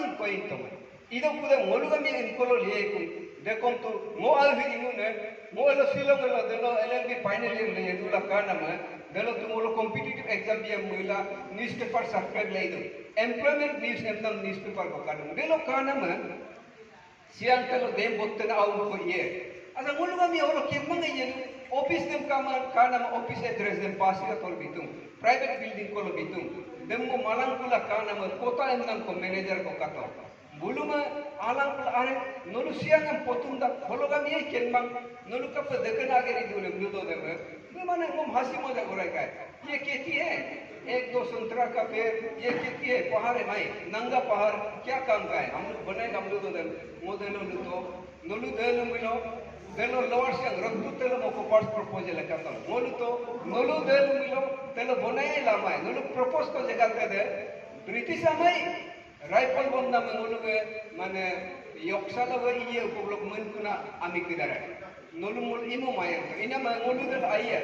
ng point to. Ido kuda moluga mi inkolo liye ku. Dekom tu mo al vi imune mo alo silong alo delo LLB final year le edula kana ma delo tu molo competitive exam dia muila newspaper subscribe le ido. Employment news emnam newspaper ko kana delo kana ma siang telo dem botte na aun ko ye. Asa moluga mi olo kemang ye office dem kama kana ma office address dem pasi ka tol bitung private building ko lo bitung dem mo malang kula kana ma kota emnam ko manager ko kato. Buluma alang are nolu siangam potunda hologa mi kenbang nolu kap dekhan ageri dule mludo deme माने हम हंसी मजाक हो रहा है ये खेती है एक दो संतरा का पेड़ ये खेती है पहाड़ है भाई नंगा पहाड़ क्या काम का है हम लोग बनाए हम लोग तो मोदेलो लुतो नलु देलो मिलो देलो लोअर से रत्तु तेलो मोको पार्ट प्रपोजल है कहता मोलु तो नलु देलो मिलो तेलो बनाए लामा है नलु प्रपोज को जगह पे दे ब्रिटिश हमारी राइफल बंदा में नलु के माने यक्षाला वो ये उपलब्ध मन कुना आमी किधर है नलु मोल इमो माया तो इन्हें मैं नलु दल आई है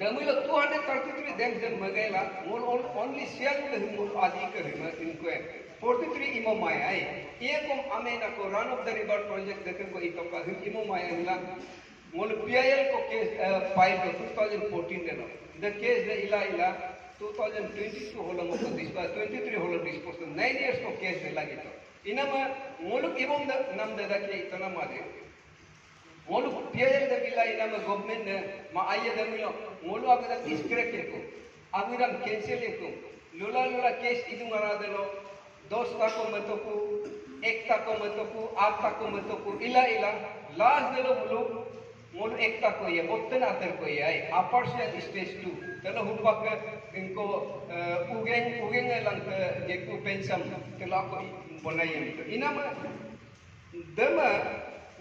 दमिलो 233 देश जब मगेला मोल only शेयर के ही मोल आदि के ही मैं इनको 43 इमो माया है ये कम अमेना को run of the river project देखें को इतो का ही इमो माया हिला मोल PIL को केस फाइल को 2014 देनो द केस द इला 2022 होलो मोको दिसबा 23 होलो डिस्पोज 9 इयर्स को केस दे लगी तो इना में मोलुक इबोम नाम दे दा के इतना मादे मोलुक PIL दे बिला इना में गवर्नमेंट ने मा आये दे मिलो मोलु आगे इस्क्रेक को अविरम कैंसिल को लुला केस इदु मरा देलो 2 ताको मतोकु 1 ताको मतोकु 8 ताको मतोकु इला लास्ट देलो मोलु 1 ताको ये बोतन आतर को ये आई अपर से स्टेज 2 तेलो हुपा के इनको उगेंग लंग जेकु पेंसम तेलो को बनाई तो इना में दमा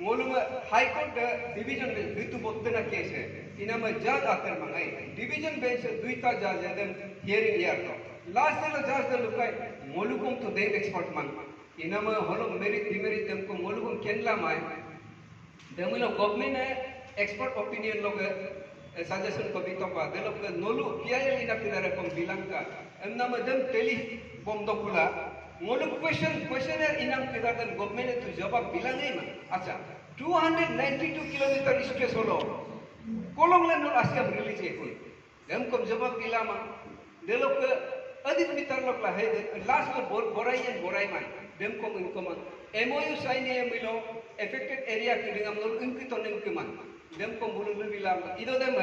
मोलु में हाई कोर्ट डिवीजन में बितु बोतन केस है इना में जज आतर मंगाई डिवीजन बेंच दुईता जज है देम हियरिंग यार तो लास्ट देलो जज देलो काय मोलुकुम तो देव एक्सपर्ट मान इना में होलो मेरिट डिमेरिट देम को मोलुकुम केनला माय देमिलो गवर्नमेंट है एक्सपर्ट ओपिनियन लोग सजेशन को भी तो पा देलो के नोलु PIL इना पिलारे कम बिलंका एमना में देम टेली बम दो कुला मोलु क्वेश्चनर इनाम पिलार देम गवर्नमेंट तो जवाब बिलंगे मा अच्छा 292 किलोमीटर स्ट्रेस होलो कोलोंग ले नोल आसिया रिलीज है कोई देम को जवाब बिलामा देलो के अधिक मितर लोग ला है लास्ट में बोराई मान देम को इनको मान MOU साइन है मिलो affected area के डिंगम नोल इनकी तो निम के मान देम को बुलु बिला इदो देम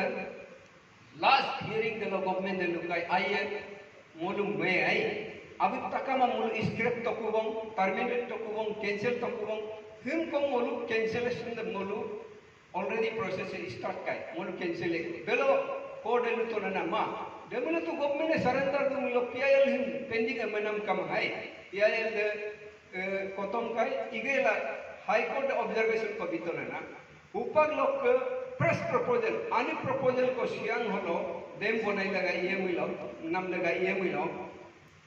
लास्ट हियरिंग देलो गवर्नमेंट देलो का आई है मोलु में आई अभी तक हम मोलु स्क्रैप तो कुबों टर्मिनेट तो कुबों कैंसिल तो कुबों हम को मोलु कैंसिलेशन दे मोलु ऑलरेडी प्रोसेस स्टार्ट का मोलु कैंसिल देलो कोड देलो तो ना मा देमिलो तो गवर्नमेंट ने सरेंडर तो मिलो PIL हिम पेंडिंग एमएनएम कम है PIL दे कोतम का इगेला हाई कोर्ट ऑब्जर्वेशन को भी तो ना ऊपर लोग प्रेस प्रपोजल आनी प्रपोजल को सियांग होलो देम बनाई लगा ये मिलो नाम लगा ये मिलो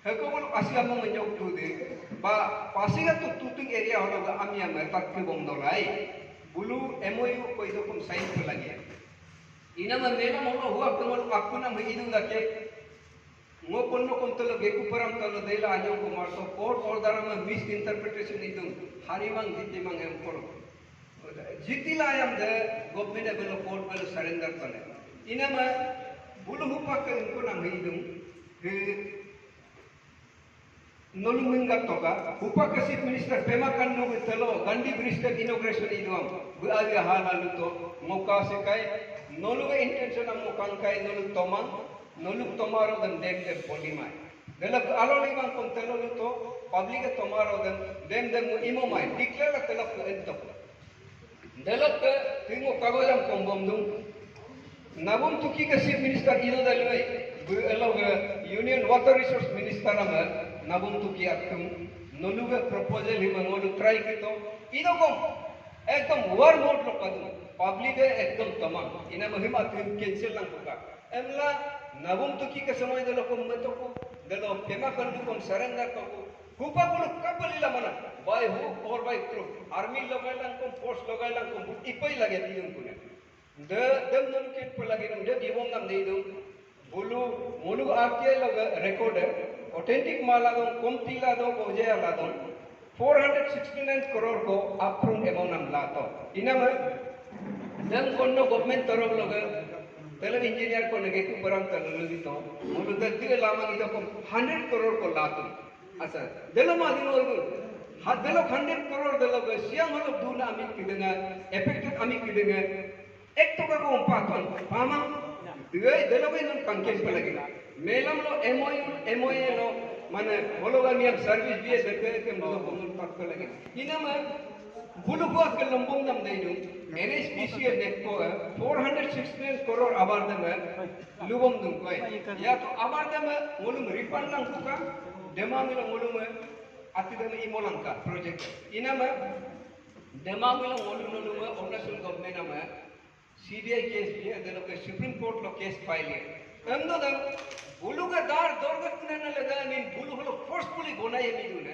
हको बोल आसिया में मंजो तो दे बा पासिगा तो तुतुंग एरिया होलो गा आमिया में तक के बंदोलाई बुलु MOU को इदो कम साइन को लगे इना में मेला मोलो हुआ कमल आकुना में इदु लगे मो कोन्नो कोंतलो गेकु परम तलो देला आजो को मारतो कोर्ट ऑर्डर में मिस इंटरप्रिटेशन इदु हारिमांग जितिमांग एम कोरो जितिला आयम दे गवर्नमेंट बेलो कोर्ट बेलो सरेंडर तले इना में बुलु हुपा के इनको नाम इदु नोलुमिंगा तोका हुपा के चीफ मिनिस्टर पेमा कंडु तलो गंडी ब्रिज के इनॉग्रेशन इदुम बुआगे हालालु तो मौका से काय नोलु के इंटेंशन हम मुकान काय नोलु तोमारो दन देम दे पोलीमाय देलक आलोलिमां कोन तलो तो पब्लिक तोमारो दन देम इमो माय डिक्लेयर तलो एंतो देलक तिमो कागजम कोंबम दु नवम तुकी के चीफ मिनिस्टर इदो दलवे एलो यूनियन वाटर रिसोर्स मिनिस्टर हम नवम तुकी अक्तम नोलु के प्रपोजल ही मंगोलु ट्राई कितो इदो को एकदम वर मोड लो कदम पब्लिक एकदम तमाम इना महिमा तुम कैंसिल ना होगा एमला नवम तुकी के समय देलो को मतो को देलो केमा कंडु को सरेंडर को हुपा को कबलीला मना बाय हु और बाय थ्रू आर्मी लगाइला को फोर्स लगाइला को इपई लगे दियम को दे दम नन के पर लगे दे दिवम नाम दे दो बुलु मुलु आरटीआई लगा रिकॉर्ड है authentic maladong komtiladong ojealadong 469 crore ko upfront amount nam lato inama dan konno government taraf loga telam engineer ko nage ku barang talagi to mulu daddiga lamang ito ko 100 crore ko lato asa delo ma dino delo 100 crore delo ga siang holo duna ami kidanga affected ami kidanga ek to ka ko umpaton pama delo ga non kankes palagi melam lo MOU lo mana hologamia service biye dekhe ke mulo bomul pakko lagi inama bulu ko ke lombong nam dei NHPC nekko 469 crore abar dem lubom dum koi ya to abar dem mulum refund lang kuka demamilo mulum ati dem imolangka project inama demamilo mulum Arunachal government ama CBI case biye delo ke Supreme Court lo case file ando dam bulu ka dar dorgat kunana laga min bulu holo forcefully bonai mi dune